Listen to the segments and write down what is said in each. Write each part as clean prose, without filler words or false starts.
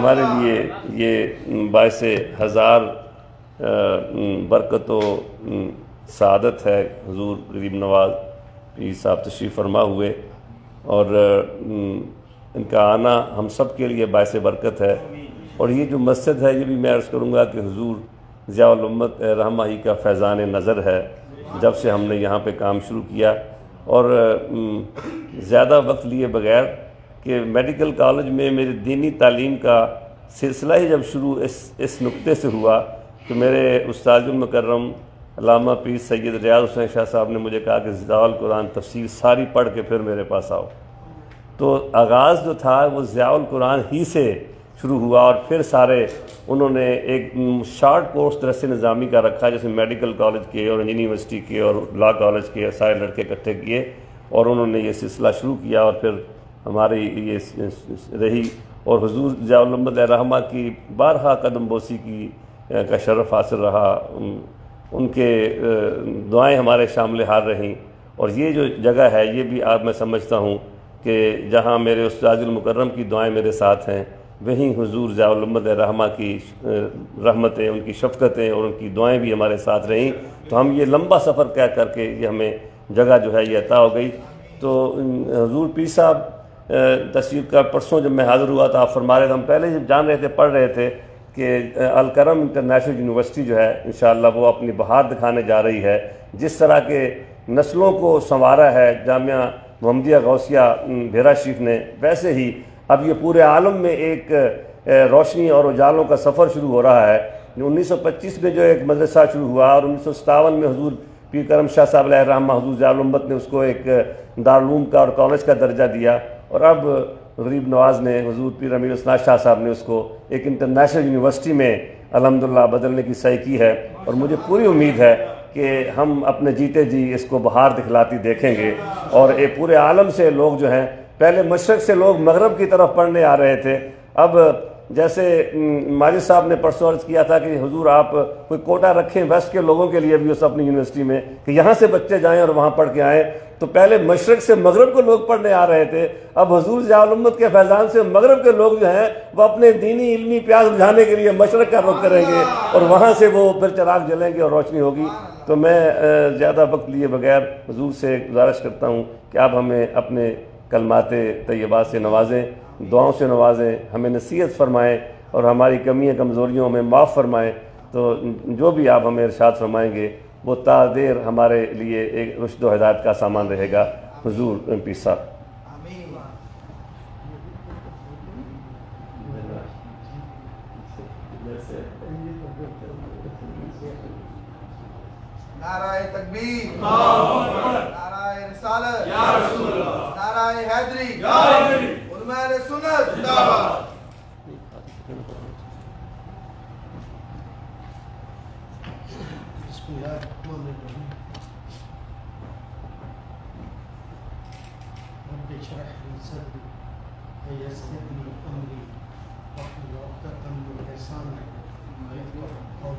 ہمارے لیے یہ باعث ہزار برکت و سعادت ہے حضور غریب نواز پیر صاحب تشریف فرما ہوئے، اور ان کا آنا ہم سب کے لیے باعث برکت ہے۔ اور یہ جو مسجد ہے یہ بھی میں عرض کروں گا کہ حضور ضیاء الامت رحمہ ہی کا فیضان نظر ہے جب سے ہم نے یہاں پہ کام شروع کیا۔ اور زیادہ وقت لیے بغیر کہ میڈیکل کالج میں میری دینی تعلیم کا سلسلہ ہی جب شروع اس نقطے سے ہوا کہ میرے استاد المکرم علامہ پیر سید ریاض حسین شاہ صاحب نے مجھے کہا کہ ضیاء القرآن تفسیر ساری پڑھ کے پھر میرے پاس آؤ، تو آغاز جو تھا وہ ضیاء القرآن ہی سے شروع ہوا، اور پھر سارے انہوں نے ایک شارٹ کورس درس نظامی کا رکھا جیسے میڈیکل کالج کے اور یونیورسٹی کے اور لا کالج کے سارے لڑکے اکٹھے کیے، اور انہوں نے یہ سلسلہ شروع کیا، اور پھر ہماری یہ رہی، اور حضور ضیاء الامت رحمہ کی بارہا قدم بوسی کی کا شرف حاصل رہا، ان کے دعائیں ہمارے شامل حال رہیں۔ اور یہ جو جگہ ہے یہ بھی آپ میں سمجھتا ہوں کہ جہاں میرے استاد المکرم کی دعائیں میرے ساتھ ہیں، وہیں حضور ضیاء الامت رحمہ کی رحمتیں، ان کی شفقتیں اور ان کی دعائیں بھی ہمارے ساتھ رہیں، تو ہم یہ لمبا سفر طے کر کے یہ ہمیں جگہ جو ہے یہ عطا ہو گئی۔ تو حضور پیر صاحب تشریف کا پرسوں جب میں حاضر ہوا تو آپ فرما رہے تھے، ہم پہلے جب جان رہے تھے پڑھ رہے تھے کہ الکرم انٹرنیشنل یونیورسٹی جو ہے انشاءاللہ وہ اپنی بہار دکھانے جا رہی ہے، جس طرح کے نسلوں کو سنوارا ہے جامعہ محمدیہ غوثیہ بھیرا شریف نے، ویسے ہی اب یہ پورے عالم میں ایک روشنی اور اجالوں کا سفر شروع ہو رہا ہے۔ 1925 میں جو ایک مدرسہ شروع ہوا اور 1957 میں حضور پیر کرم شاہ صاحب علیہ الرحمہ حضور ضیاء الامت نے اس کو ایک دارالعلوم کا اور کالج کا درجہ دیا، اور اب غریب نواز نے حضور پیر امیر اسناد شاہ صاحب نے اس کو ایک انٹرنیشنل یونیورسٹی میں الحمدللہ بدلنے کی صحیح کی ہے، اور مجھے پوری امید ہے کہ ہم اپنے جیتے جی اس کو بہار دکھلاتی دیکھیں گے، اور پورے عالم سے لوگ جو ہیں، پہلے مشرق سے لوگ مغرب کی طرف پڑھنے آ رہے تھے، اب جیسے ماجد صاحب نے پرسوں عرض کیا تھا کہ حضور آپ کوئی کوٹا رکھیں ویسٹ کے لوگوں کے لیے بھی اس اپنی یونیورسٹی میں کہ یہاں سے بچے جائیں اور وہاں پڑھ کے آئیں، تو پہلے مشرق سے مغرب کو لوگ پڑھنے آ رہے تھے، اب حضور ضیاء الامت کے فیضان سے مغرب کے لوگ جو ہیں وہ اپنے دینی علمی پیاس بجھانے کے لیے مشرق کا رخ کریں گے، اور وہاں سے وہ پھر چراغ جلیں گے اور روشنی ہوگی۔ تو میں زیادہ وقت لیے بغیر حضور سے گزارش کرتا ہوں کہ آپ ہمیں اپنے کلمات طیبات سے نوازیں، دعاؤں سے نوازیں، ہمیں نصیحت فرمائیں اور ہماری کمیاں کمزوریوں میں معاف فرمائیں، تو جو بھی آپ ہمیں ارشاد فرمائیں گے وہ تا دیر ہمارے لیے ایک رشد و ہدایت کا سامان رہے گا۔ حضور پیر صاحب۔ نعرہ تکبیر، نعرہ رسالت، نعرہ حیدری، علماء اہل سنت زندہ باد۔ بسم اللہ الرحمن الرحیم۔ رب اشرح لی صدری ویسر لی امری واحلل عقدۃ من لسانی یفقهوا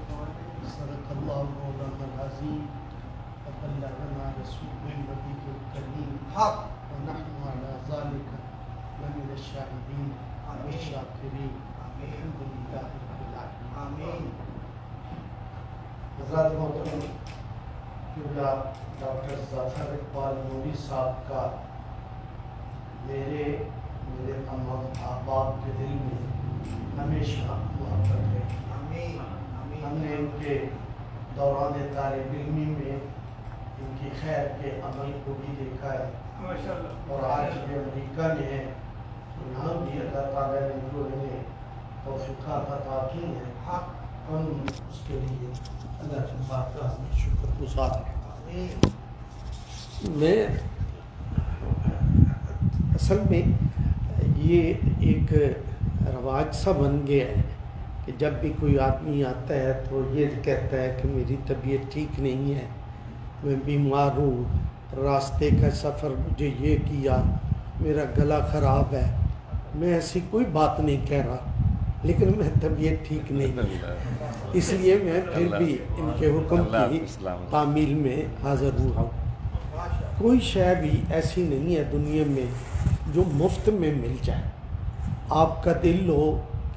قولی۔ صدق اللہ مولانا العظیم وبلغنا رسولہ النبی الکریم حق ونحن علی ذلک لمن الشاہدین والشاکرین الحمد للہ رب العالمین۔ آمین۔ حضرت محترم قبلہ ڈاکٹر ظفر اقبال نوری صاحب کا میرے تمام احباب کے دل میں ہمیشہ محبت ہے۔ آمین۔ ہم نے ان کے دوران طالب علمی میں ان کی خیر کے عمل کو بھی دیکھا ہے، اور آج یہ امریکہ میں ہے، یہاں بھی اللہ تعالیٰ نے جو انہیں توفیقات عطا کی ہیں، ہم اس کے لیے اللہ کی بارگاہ میں شکر گزار ہیں۔ میں اصل میں یہ ایک رواج سا بن گیا ہے کہ جب بھی کوئی آدمی آتا ہے تو یہ کہتا ہے کہ میری طبیعت ٹھیک نہیں ہے، میں بیمار ہوں، راستے کا سفر مجھے یہ کیا، میرا گلا خراب ہے۔ میں ایسی کوئی بات نہیں کہہ رہا، لیکن میں طبیعت ٹھیک نہیں ہے، اس لیے میں پھر بھی ان کے حکم کی تعمیل میں حاضر ہوا ہوں۔ کوئی شے بھی ایسی نہیں ہے دنیا میں جو مفت میں مل جائے۔ آپ کا دل ہو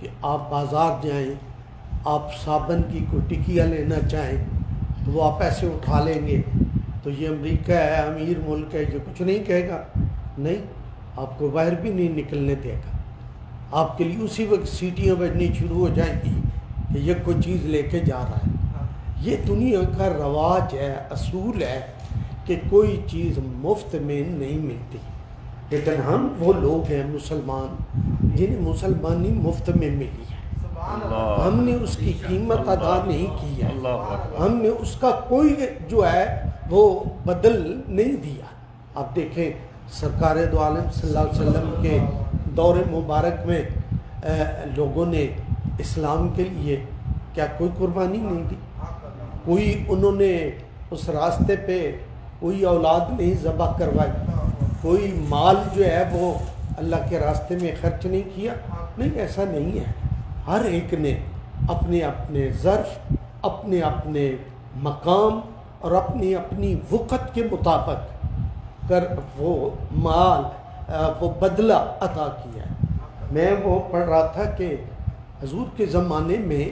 کہ آپ بازار جائیں، آپ صابن کی کوئی ٹکیا لینا چاہیں تو وہ آپ ایسے اٹھا لیں گے تو یہ امریکہ ہے، امیر ملک ہے، یہ کچھ نہیں کہے گا، نہیں، آپ کو باہر بھی نہیں نکلنے دے گا، آپ کے لیے اسی وقت سیٹیاں بجنی شروع ہو جائیں گی کہ یہ کوئی چیز لے کے جا رہا ہے۔ یہ دنیا کا رواج ہے، اصول ہے کہ کوئی چیز مفت میں نہیں ملتی، لیکن ہم وہ لوگ ہیں مسلمان جنہیں مسلمانی مفت میں ملی ہے، ہم نے اس کی قیمت ادا نہیں کی ہے، ہم نے اس کا کوئی جو ہے وہ بدل نہیں دیا۔ آپ دیکھیں سرکار دو عالم صلی اللہ علیہ وسلم کے دور مبارک میں لوگوں نے اسلام کے لیے کیا کوئی قربانی نہیں دی؟ کوئی انہوں نے اس راستے پہ کوئی اولاد نہیں ذبح کروائی، کوئی مال جو ہے وہ اللہ کے راستے میں خرچ نہیں کیا؟ نہیں، ایسا نہیں ہے۔ ہر ایک نے اپنے اپنے ظرف، اپنے اپنے مقام اور اپنی اپنی وقت کے مطابق کر وہ مال وہ بدلہ عطا کیا ہے۔ میں وہ پڑھ رہا تھا کہ حضور کے زمانے میں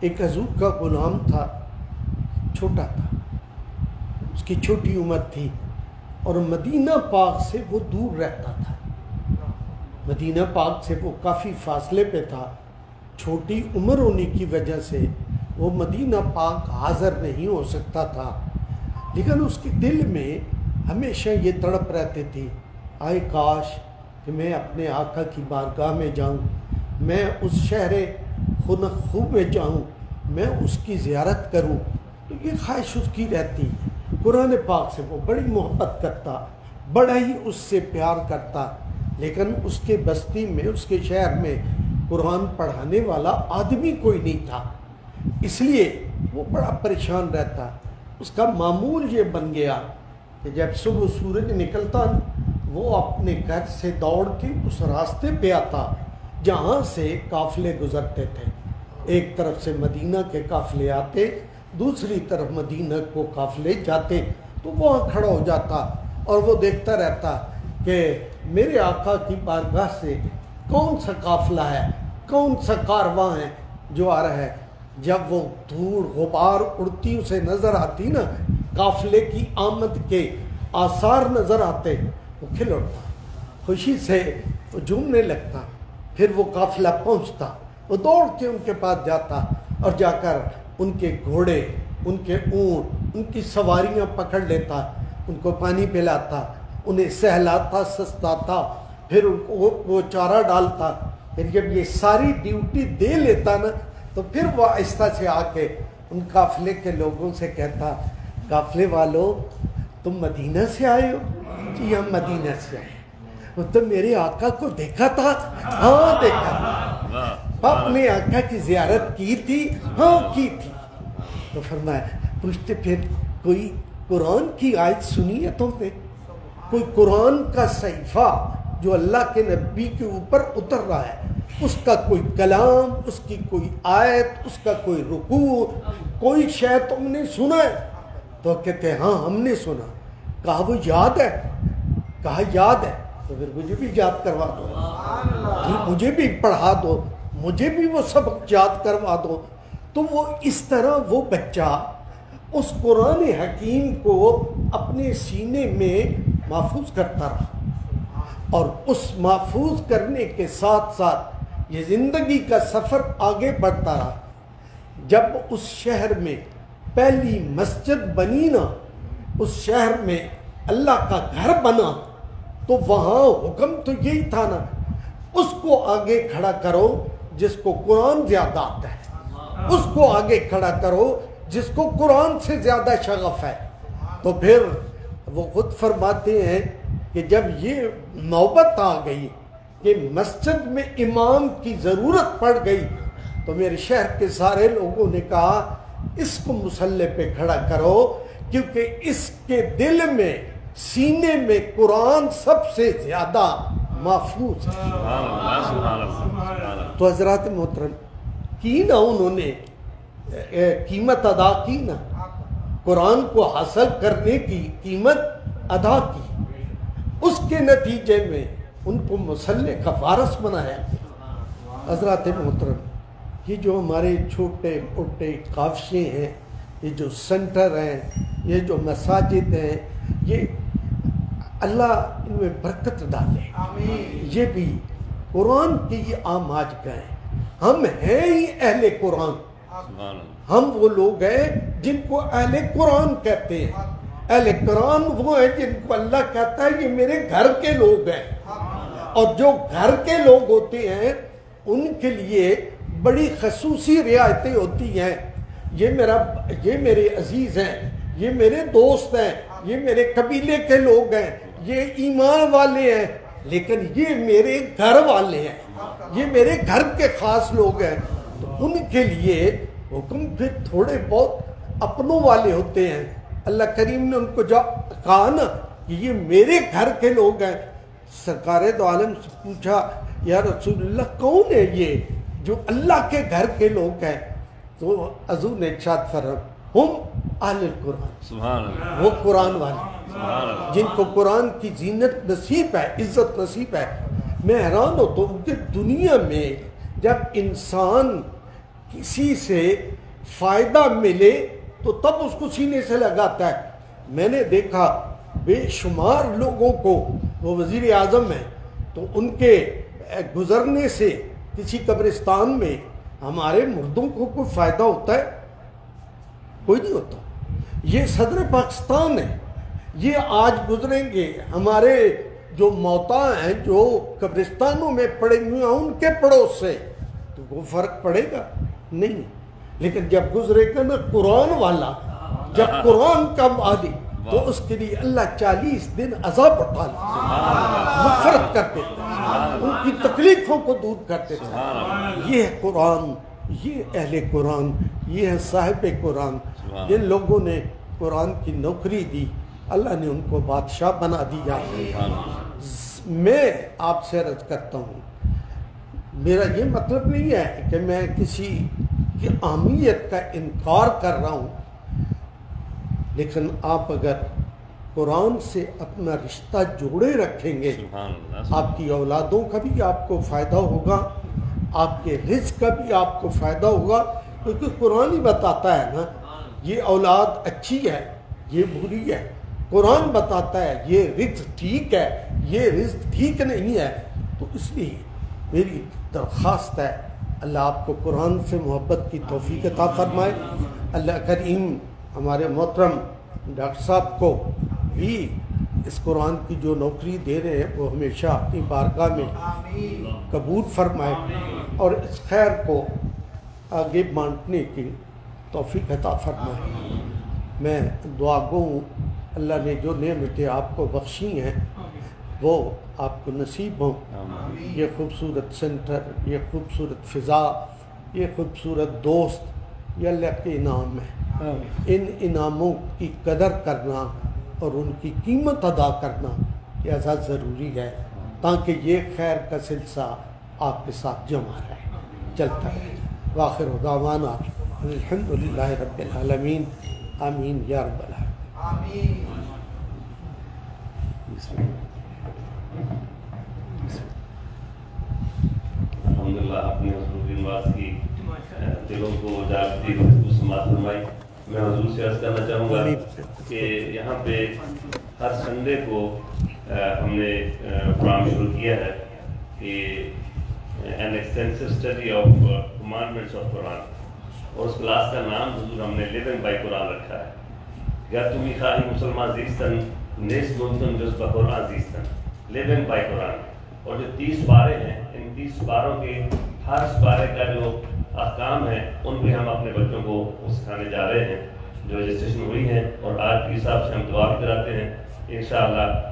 ایک حضور کا غلام تھا، چھوٹا تھا، اس کی چھوٹی عمر تھی اور مدینہ پاک سے وہ دور رہتا تھا، مدینہ پاک سے وہ کافی فاصلے پہ تھا، چھوٹی عمر ہونے کی وجہ سے وہ مدینہ پاک حاضر نہیں ہو سکتا تھا، لیکن اس کے دل میں ہمیشہ یہ تڑپ رہتی تھی، آئے کاش کہ میں اپنے آقا کی بارگاہ میں جاؤں، میں اس شہر خنخو میں جاؤں، میں اس کی زیارت کروں۔ تو یہ خواہش اس کی رہتی۔ قرآن پاک سے وہ بڑی محبت کرتا، بڑا ہی اس سے پیار کرتا، لیکن اس کے بستی میں، اس کے شہر میں قرآن پڑھانے والا آدمی کوئی نہیں تھا، اس لیے وہ بڑا پریشان رہتا۔ اس کا معمول یہ بن گیا کہ جب صبح سورج نکلتا وہ اپنے گھر سے دوڑ کے اس راستے پہ آتا جہاں سے قافلے گزرتے تھے، ایک طرف سے مدینہ کے قافلے آتے، دوسری طرف مدینہ کو قافلے جاتے، تو وہاں کھڑا ہو جاتا اور وہ دیکھتا رہتا کہ میرے آقا کی بارگاہ سے کون سا قافلہ ہے، کون سا کارواں ہے جو آ رہا ہے۔ جب وہ دھوڑ غبار اڑتی اسے نظر آتی نا، قافلے کی آمد کے آثار نظر آتے، وہ کھل اٹھتا، خوشی سے وہ جھومنے لگتا، پھر وہ قافلہ پہنچتا، وہ دوڑ کے ان کے پاس جاتا اور جا کر ان کے گھوڑے، ان کے اونٹ، ان کی سواریاں پکڑ لیتا، ان کو پانی پلاتا، انہیں سہلاتا سستاتا، پھر ان کو وہ چارہ ڈالتا۔ پھر جب یہ ساری ڈیوٹی دے لیتا نا تو پھر وہ آہستہ سے آ کے ان قافلے کے لوگوں سے کہتا، قافلے والوں تم مدینہ سے آئے ہو؟ جی ہم مدینہ سے آئے۔ وہ تو میرے آقا کو دیکھا تھا؟ ہاں دیکھا تھا۔ اپنے آقا کی زیارت کی تھی؟ ہاں کی تھی۔ تو فرمایا، پوچھتے پھر کوئی قرآن کی آیت سنی ہے تم نے؟ کوئی قرآن کا صحیفہ جو اللہ کے نبی کے اوپر اتر رہا ہے، اس کا کوئی کلام، اس کی کوئی آیت، اس کا کوئی رکوع، کوئی شے تم نے سنا ہے؟ تو کہتے ہیں ہاں ہم نے سنا۔ کہا وہ یاد ہے؟ کہا یاد ہے۔ تو پھر مجھے بھی یاد کروا دو، مجھے بھی پڑھا دو، مجھے بھی وہ سبق یاد کروا دو۔ تو وہ اس طرح وہ بچہ اس قرآن حکیم کو اپنے سینے میں محفوظ کرتا رہا، اور اس محفوظ کرنے کے ساتھ ساتھ یہ زندگی کا سفر آگے بڑھتا رہا۔ جب اس شہر میں پہلی مسجد بنی نا، اس شہر میں اللہ کا گھر بنا، تو وہاں حکم تو یہی تھا نا، اس کو آگے کھڑا کرو جس کو قرآن زیادہ آتا ہے، اس کو آگے کھڑا کرو جس کو قرآن سے زیادہ شغف ہے۔ تو پھر وہ خود فرماتے ہیں کہ جب یہ نوبت آ گئی کہ مسجد میں امام کی ضرورت پڑ گئی، تو میرے شہر کے سارے لوگوں نے کہا اس کو مصلی پہ کھڑا کرو، کیونکہ اس کے دل میں، سینے میں قرآن سب سے زیادہ محفوظ ہے۔ تو حضرات محترم کی نا، انہوں نے قیمت ادا کی نا، قرآن کو حاصل کرنے کی قیمت ادا کی، اس کے نتیجے میں ان کو مصلی کا وارث بنایا گیا۔ حضرات محترم، یہ جو ہمارے چھوٹے موٹے کافشے ہیں، یہ جو سینٹر ہیں، یہ جو مساجد ہیں، یہ اللہ ان میں برکت ڈالے۔ یہ بھی قرآن کی یہ آماج گئے، ہم ہیں ہی اہل قرآن، ہم وہ لوگ ہیں جن کو اہل قرآن کہتے ہیں۔ اہل قرآن وہ ہیں جن کو اللہ کہتا ہے یہ میرے گھر کے لوگ ہیں، اور جو گھر کے لوگ ہوتے ہیں ان کے لیے بڑی خصوصی رعایتیں ہوتی ہیں۔ یہ میرے عزیز ہیں، یہ میرے دوست ہیں، یہ میرے قبیلے کے لوگ ہیں، یہ ایمان والے ہیں، لیکن یہ میرے گھر والے ہیں، یہ میرے گھر کے خاص لوگ ہیں۔ تو ان کے لیے حکم پھر تھوڑے بہت اپنوں والے ہوتے ہیں۔ اللہ کریم نے ان کو جو کہا نا کہ یہ میرے گھر کے لوگ ہیں، سرکار دو عالم سے پوچھا یا رسول اللہ کون ہے یہ جو اللہ کے گھر کے لوگ ہیں؟ تو حضور نے ارشاد فرمایا ہم اہل القرآن، سبحان اللہ، وہ قرآن والے سبحان اللہ، جن کو قرآن کی زینت نصیب ہے، عزت نصیب ہے۔ میں حیران ہوتا ہوں کہ دنیا میں جب انسان کسی سے فائدہ ملے تو تب اس کو سینے سے لگاتا ہے۔ میں نے دیکھا بے شمار لوگوں کو، وہ وزیر اعظم ہیں تو ان کے گزرنے سے کسی قبرستان میں ہمارے مردوں کو کوئی فائدہ ہوتا ہے؟ کوئی نہیں ہوتا۔ یہ صدر پاکستان ہے، یہ آج گزریں گے، ہمارے جو موتا ہیں جو قبرستانوں میں پڑے ہوئے ہیں ان کے پڑوس سے، تو وہ فرق پڑے گا نہیں۔ لیکن جب گزرے گا نا قرآن والا، جب قرآن کا عادی، تو اس کے لیے اللہ 40 دن عذاب اٹھا لیتا ہے، مغفرت کر دیتا ہے، ان کی تکلیفوں کو دور کر دیتا ہے۔ یہ ہے قرآن، یہ اہل قرآن، یہ ہے صاحب قرآن۔ جن لوگوں نے قرآن کی نوکری دی اللہ نے ان کو بادشاہ بنا دیا۔ میں آپ سے عرض کرتا ہوں، میرا یہ مطلب نہیں ہے کہ میں کسی کی اہمیت کا انکار کر رہا ہوں، لیکن آپ اگر قرآن سے اپنا رشتہ جوڑے رکھیں گے، آپ کی اولادوں کا بھی آپ کو فائدہ ہوگا، آپ کے رزق کا بھی آپ کو فائدہ ہوگا، کیونکہ قرآن ہی بتاتا ہے نا یہ اولاد اچھی ہے، یہ بری ہے۔ قرآن بتاتا ہے یہ رزق ٹھیک ہے، یہ رزق ٹھیک نہیں ہے۔ تو اس لیے میری درخواست ہے اللہ آپ کو قرآن سے محبت کی توفیق عطا فرمائے۔ اللہ کریم ہمارے محترم ڈاکٹر صاحب کو بھی اس قرآن کی جو نوکری دے رہے ہیں وہ ہمیشہ اپنی بارگاہ میں قبول فرمائے، اور اس خیر کو آگے بانٹنے کی توفیق عطا فرمائے۔ میں دعا گو ہوں اللہ نے جو نعمتیں آپ کو بخشی ہیں وہ آپ کو نصیب ہوں۔ یہ خوبصورت سینٹر، یہ خوبصورت فضا، یہ خوبصورت دوست، یہ اللہ کے انعام ہے۔ ان انعاموں کی قدر کرنا اور ان کی قیمت ادا کرنا یہ ازحد ضروری ہے، تاکہ یہ خیر کا سلسلہ آپ کے ساتھ جمع رہے، چلتا رہے۔ وآخر دعوانا الحمدللہ رب العالمین، آمین یا رب العالمین۔ آمین۔ الحمدللہ اپنے حضور نواز کی دلوں کو جاگتی گفتگو سماعت فرمائی۔ میں حضور سے عرض کرنا چاہوں گا کہ یہاں پہ ہر سنڈے کو ہم نے پروگرام شروع کیا ہے کہ an extensive study of commandments of Quran، اور اس کلاس کا نام حضور ہم نے living by قرآن رکھا ہے۔ گر تمی خواہی مسلمان زیستن نیست ممکن جز با قرآن زیستن، living by قرآن۔ اور جو 30 بارے ہیں، ان 30 باروں کے ہر بارے کا جو احکام ہے ان بھی ہم اپنے بچوں کو سکھانے جا رہے ہیں۔ جو رجسٹریشن ہوئی ہیں اور آج کے حساب سے ہم دعا بھی کراتے ہیں، انشاءاللہ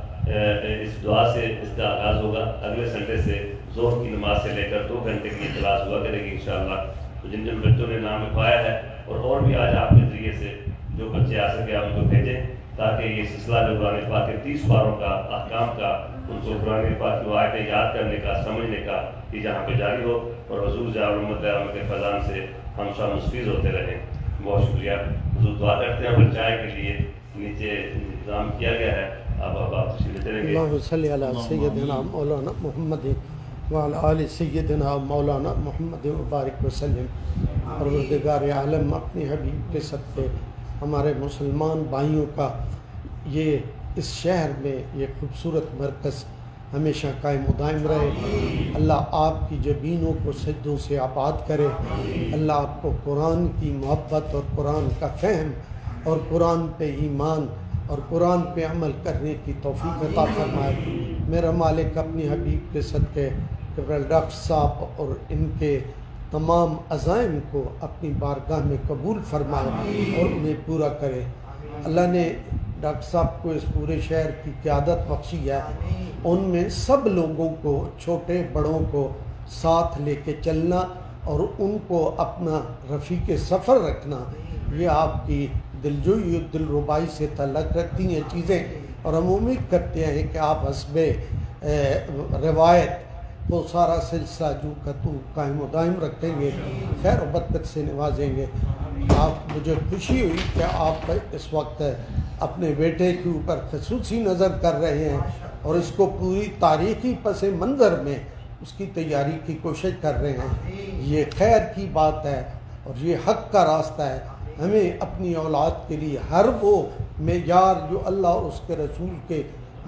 اس دعا سے اس کا آغاز ہوگا۔ اگلے سنڈے سے ظہر کی نماز سے لے کر 2 گھنٹے کی کلاس ہوا کرے گی انشاءاللہ۔ تو جن جن بچوں نے نام لکھوایا ہے اور بھی آج آپ کے ذریعے سے جو بچے آ سکے آپ ان کو بھیجیں، تاکہ یہ سلسلہ جو قرآن پاک کے 30 باروں کا احکام کا، ان کو قرآن پاک کی آیتیں یاد کرنے کا، سمجھنے کا، یہ جہاں پہ جاری ہو، اور حضور محمد کے فیضان سے ہم سب مستفید ہوتے رہیں۔ بہت شکریہ حضور، دعا کرتے ہیں۔ اور چائے کے لیے نیچے انتظام کیا گیا ہے، آپ تشریف لیتے رہیں گے۔ اللہم صلی علی سیدنا مولانا محمد وعلی آل سیدنا مولانا محمد مبارک وسلم۔ پروردگار عالم اپنے حبیب کے صدقے ہمارے مسلمان بھائیوں کا یہ اس شہر میں یہ خوبصورت مرکز ہمیشہ قائم و دائم رہے۔ اللہ آپ کی جبینوں کو سجدوں سے آباد کرے۔ اللہ آپ کو قرآن کی محبت اور قرآن کا فہم اور قرآن پہ ایمان اور قرآن پہ عمل کرنے کی توفیق عطا فرمائے۔ میرا مالک اپنی حبیب کے صدقے ڈاکٹر صاحب اور ان کے تمام عزائم کو اپنی بارگاہ میں قبول فرمائے اور انہیں پورا کرے۔ اللہ نے ڈاکٹر صاحب کو اس پورے شہر کی قیادت بخشی ہے، ان میں سب لوگوں کو چھوٹے بڑوں کو ساتھ لے کے چلنا اور ان کو اپنا رفیق سفر رکھنا، یہ آپ کی دلجوئی اور دلربائی سے تعلق رکھتی ہیں چیزیں، اور ہم امید کرتے ہیں کہ آپ حسب روایت وہ سارا سلسلہ جو کا تو قائم و دائم رکھیں گے، خیر و برکت سے نوازیں گے۔ آپ مجھے خوشی ہوئی کہ آپ اس وقت اپنے بیٹے کے اوپر خصوصی نظر کر رہے ہیں اور اس کو پوری تاریخی پس منظر میں اس کی تیاری کی کوشش کر رہے ہیں۔ یہ خیر کی بات ہے اور یہ حق کا راستہ ہے۔ ہمیں اپنی اولاد کے لیے ہر وہ معیار جو اللہ اور اس کے رسول کے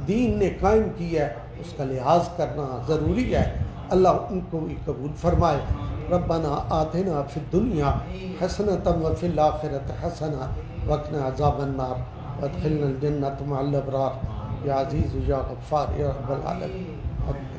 دین نے قائم کیا ہے اس کا لحاظ کرنا ضروری ہے۔ اللہ ان کو بھی قبول فرمائے۔ ربنا آتنا فی الدنیا حسنۃ وفی الآخرۃ حسنہ وقنا عذاب النار وادخلنا الجنۃ مع الابرار یا عزیز یا غفار یا رب العالمین۔